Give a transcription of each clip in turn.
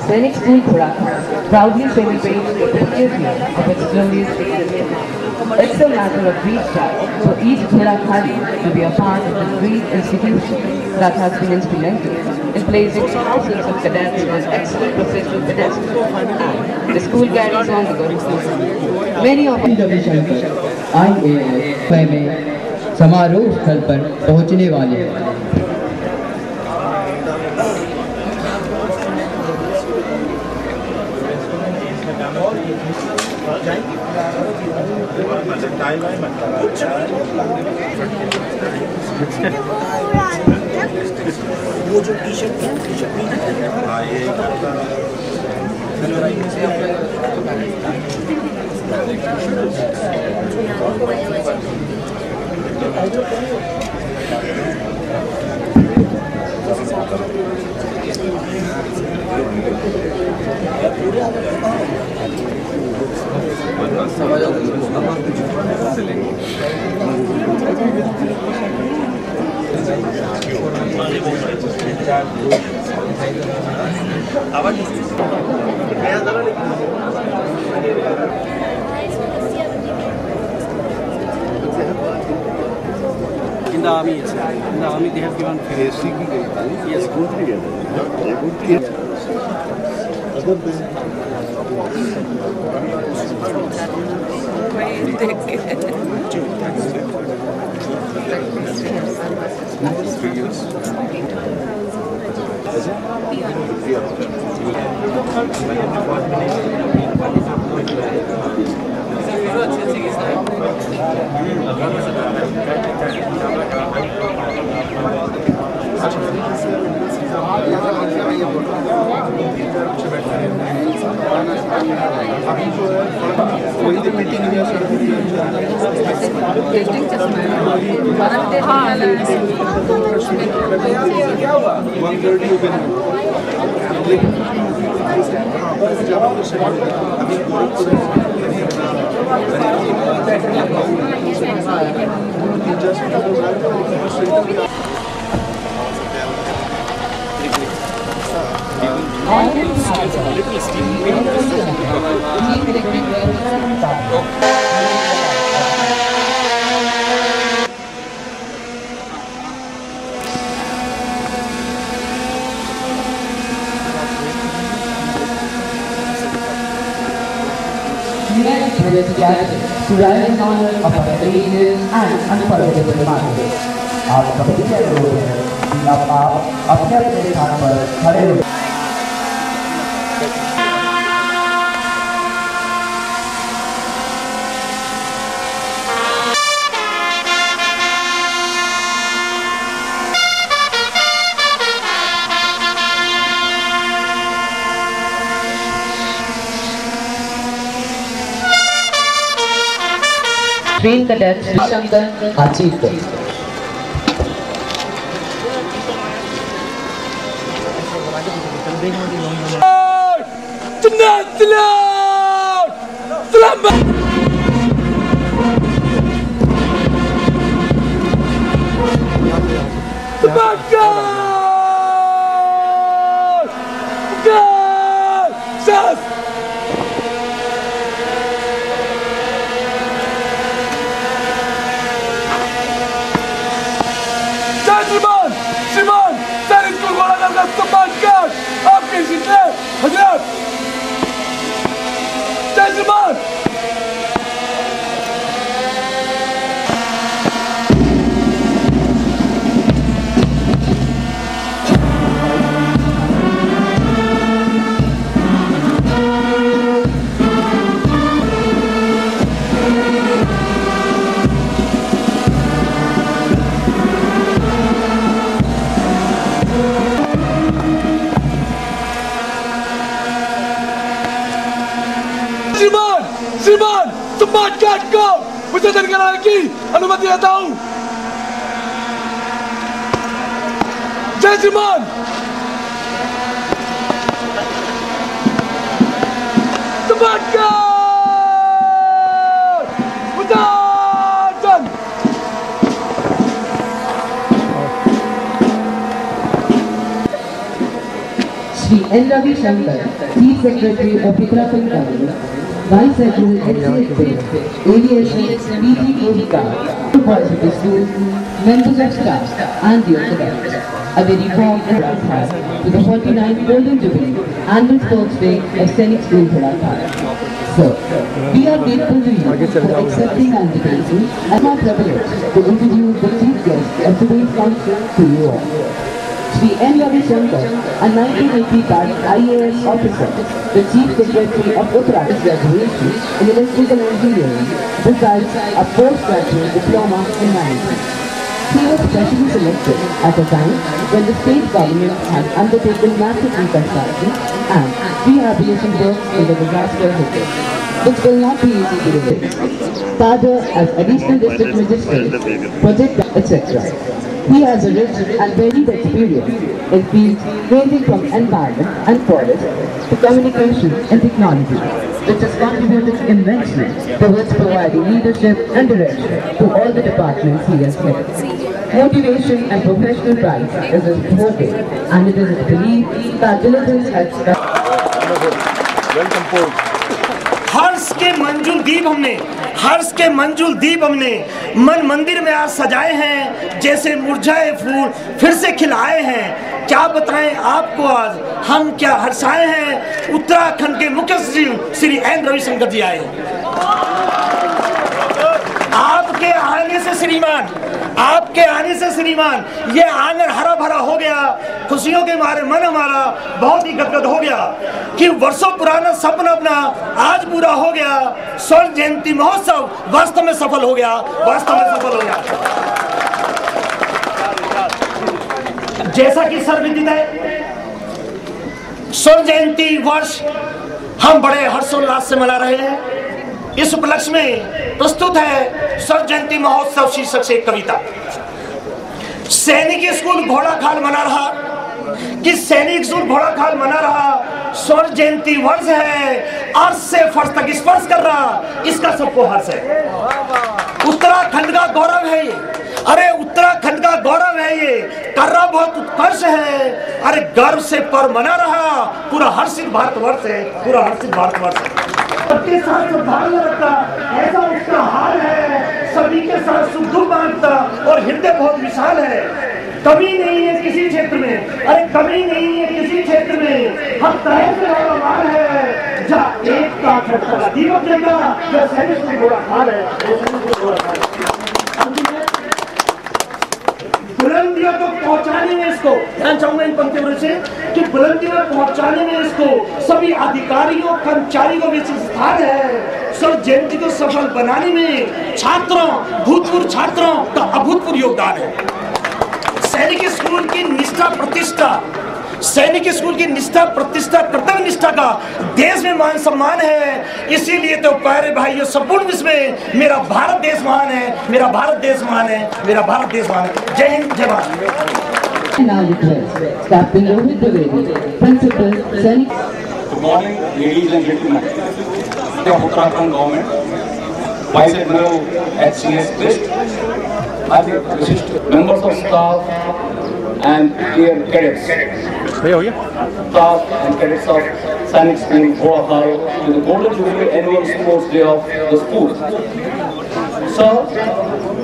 Sainik School Khurana proudly celebrates the 50th year of its glorious existence. It's a matter of great pride for each Khurakhali to be a part of this great institution that has been instrumental in placing thousands of cadets on excellent professional pedestals, and the school carries on the good example. Many of IAS में समारोह स्थल पर पहुंचने वाले हैं। वो जो T-shirt हाँ ये In the army, yes. In the army, they have given AC. Yes, good together. To rise in honor of our courageous and unforgettable martyrs. आप सभी के अनुरोध है कि आप अपने अपने स्थान पर खड़े हो। Train cadets Shankar Achikar. श्रीमान सम्मान गार्ड को विसर्जन कराने की अनुमति देता हूं। जय श्रीमान। सम्मान गार्ड विसर्जन। Shri N. Ravi Shankar, Chief Secretary of Uttarakhand Government, Vice Admiral HCSB, Aviation PG Kovika, supervisors of the school, members of staff, and the cadets. A very warm welcome to the 49th Golden Jubilee Annual Sports Day of Scenic School Uttarakhand. So, we are grateful to you for accepting our invitation and my privilege to introduce the chief guest of today's function to you all. Shri N. Ravi Shankar, a 1980 IAS officer, the Chief Secretary of Uttarakhand graduation in Electrical Engineering, besides a postgraduate diploma in management. He was specially selected at a time when the state government had undertaken massive reconstruction and rehabilitation work in the disaster hit, which will not be easy to replace. Father as additional district magistrate, project, etc. He has a rich and varied experience in fields ranging from environment and forest to communication and technology, which has contributed immensely towards providing leadership and direction to all the departments he has headed. Motivation and professional pride is his forte, and it is his belief that diligence has हर्ष के मंजुल दीप हमने मन मंदिर में आज सजाए हैं, जैसे मुरझाए फूल फिर से खिलाए हैं। क्या बताएं आपको आज हम क्या हर्षाए हैं। उत्तराखंड के मुख्य सचिव श्री एन रविशंकर जी आए हैं। आपके आने से श्रीमान ये आंगन हरा भरा हो गया। खुशियों के मारे मन हमारा बहुत ही गदगद हो गया कि वर्षों पुराना सपना अपना आज पूरा हो गया। स्वर्ण जयंती महोत्सव वास्तव में सफल हो गया। जैसा कि सर्वविदित है, स्वर्ण जयंती वर्ष हम बड़े हर्षोल्लास से मना रहे हैं। इस उपलक्ष्य में प्रस्तुत है स्वर्ण जयंती महोत्सव शीर्षक से एक कविता। सैनिक स्कूल घोड़ाखाल मना रहा स्वर्ण जयंती वर्ष है, अर्श से फर्श तक स्पर्श कर रहा, इसका सबको हर्ष है। उत्तराखंड का गौरव है ये, अरे उत्तराखंड का गौरव है ये, कर रहा बहुत उत्कर्ष है। अरे गर्व से पर मना रहा, पूरा हर्षित भारतवर्ष है। सबके साथ सद्भावना रखता, ऐसा उसका हाल है। सभी के साथ सुख दुख बांटता और हृदय बहुत विशाल है। कमी नहीं है किसी क्षेत्र में, हर तरह से रोमांच है। जहाँ एक का खटका दीपक जगा, जो सैनिक से बड़ा हाल है। बुलंदियों को पहुंचाने में इसको ध्यान चाहूंगा इन पंक्तियों से कि बुलंदियों में पहुंचाने में इसको सभी अधिकारियों कर्मचारियों में स्थान है। स्वर्ण जयंती को सफल बनाने में भूतपूर्व छात्रों का अभूतपूर्व योगदान है। सैनिक स्कूल की निष्ठा प्रतिष्ठा कर्तव्य निष्ठा का देश में मान सम्मान है। इसीलिए तो प्यारे भाइयों, संपूर्ण विश्व में मेरा भारत देश महान है। जय हिंद, जय Bharat. Good morning, ladies and gentlemen. The Uttarakhand government, Vice Admiral HCS List, members of staff and dear cadets, staff and cadets of Scenic School Ghorahal to the Golden Jubilee Annual Sports Day of the school. Sir,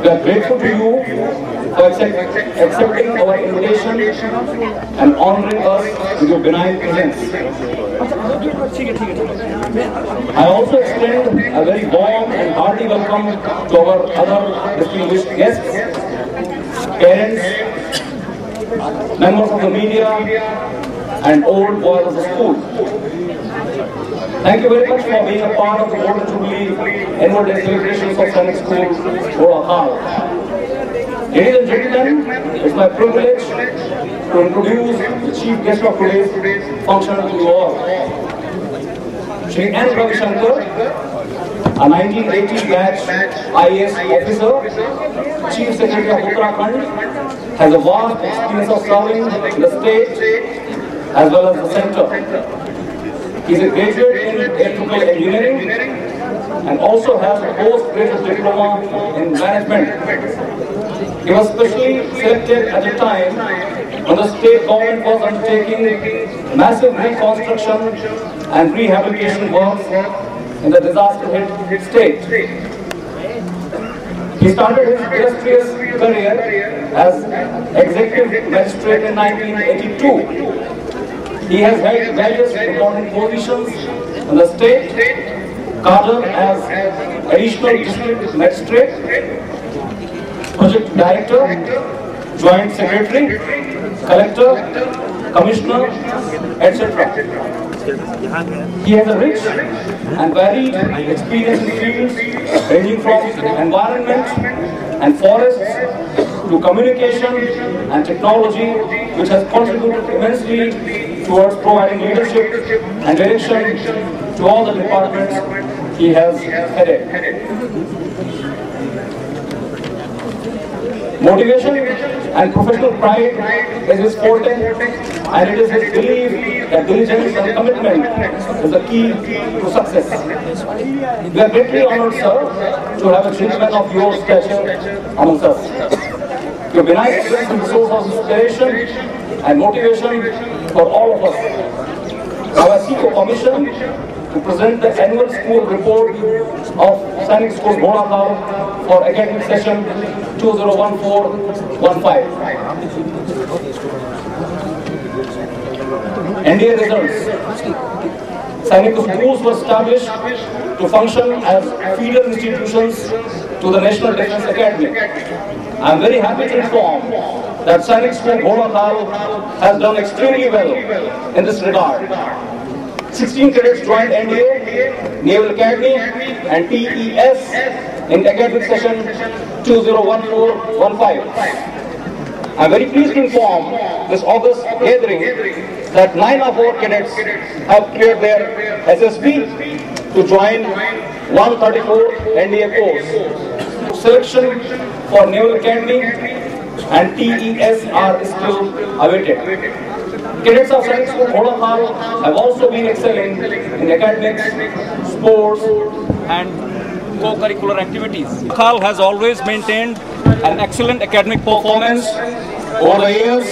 we are grateful to you for accepting our invitation and honoring us with your benign presence. I also extend a very warm and hearty welcome to our other distinguished guests, parents, members of the media, and old boys of the school. Thank you very much for being a part of the Golden Jubilee Annual Day celebrations of Scenic School Ghorahal. Ladies and gentlemen, it's my privilege to introduce the chief guest of today's function to you all. Shri N. Ravi Shankar, a 1980 batch IAS officer, Chief Secretary of Uttarakhand, has a vast experience of serving in the state as well as the center. He is a graduate in electrical engineering and also has a postgraduate diploma in management. He was specially selected at a time when the state government was undertaking massive reconstruction and rehabilitation works in the disaster-hit state. He started his illustrious career as executive magistrate in 1982. He has held various important positions in the state, cadre as additional district magistrate, project director, joint secretary, collector, commissioner, etc. He has a rich and varied experience in fields ranging from environment and forests to communication and technology, which has contributed immensely towards providing leadership and direction to all the departments he has headed. Motivation and professional pride is his forte, and it is his belief that diligence and commitment is the key to success. We are greatly honored, sir, to have a gentleman of your stature amongst us. Your benign excellence is a source of inspiration and motivation for all of us. Now I seek your permission to present the annual school report of Sainik School Ghodakal for academic session 2014-15. NDA results. Sainik schools were established to function as feeder institutions to the National Defence Academy. I am very happy to inform that Sainik School Ghodakal has done extremely well in this regard. 16 cadets joined NDA, Naval Academy and TES in academic session 2014-15. I am very pleased to inform this August gathering that 9 of our cadets have cleared their SSB to join 134 NDA course. Selection for Naval Academy and TES are still awaited. Cadets of Sainik School Ghodakal have also been excelling in academics, sports and co-curricular activities. Ghodakal has always maintained an excellent academic performance over the years.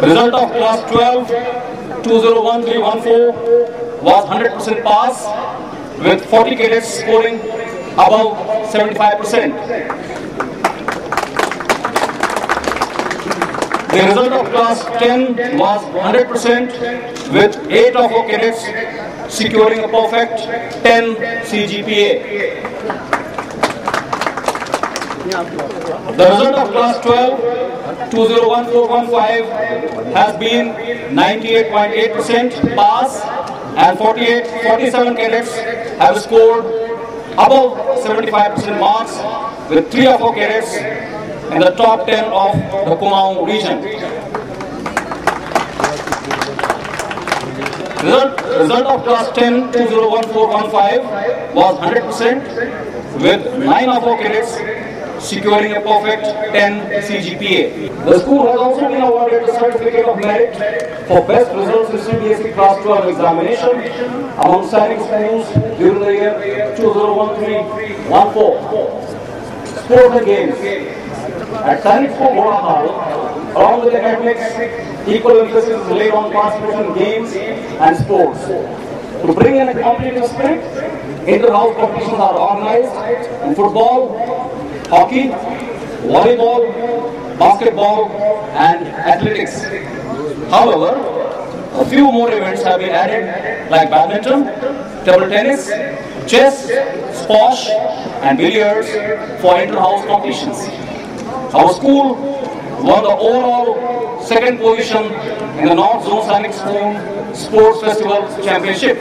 Result of class 12 2013-14 was 100% pass, with 40 cadets scoring above 75%. The result of class 10 was 100%, with 8 of our cadets securing a perfect 10 CGPA. The result of class 12 2014-15 has been 98.8% pass, and 47 cadets have scored above 75% marks, with 3 of our cadets in the top 10 of the Kumaon region. Result of class 10 2014-15 was 100%, with 9 of our cadets securing a perfect 10 CGPA. The school has also been awarded the Certificate of Merit for best results in CBSE Class 12 examination among Sainik schools during the year 2013-14. Sport and games. At Sainik School Ghodakal, along with academics, equal emphasis is laid on participation in games and sports. To bring in a competitive spirit, inter-house competitions are organized in football, hockey, volleyball, basketball, and athletics. However, a few more events have been added, like badminton, table tennis, chess, squash, and billiards for inter-house competitions. Our school won the overall second position in the North Zone Sainik School Sports Festival Championship.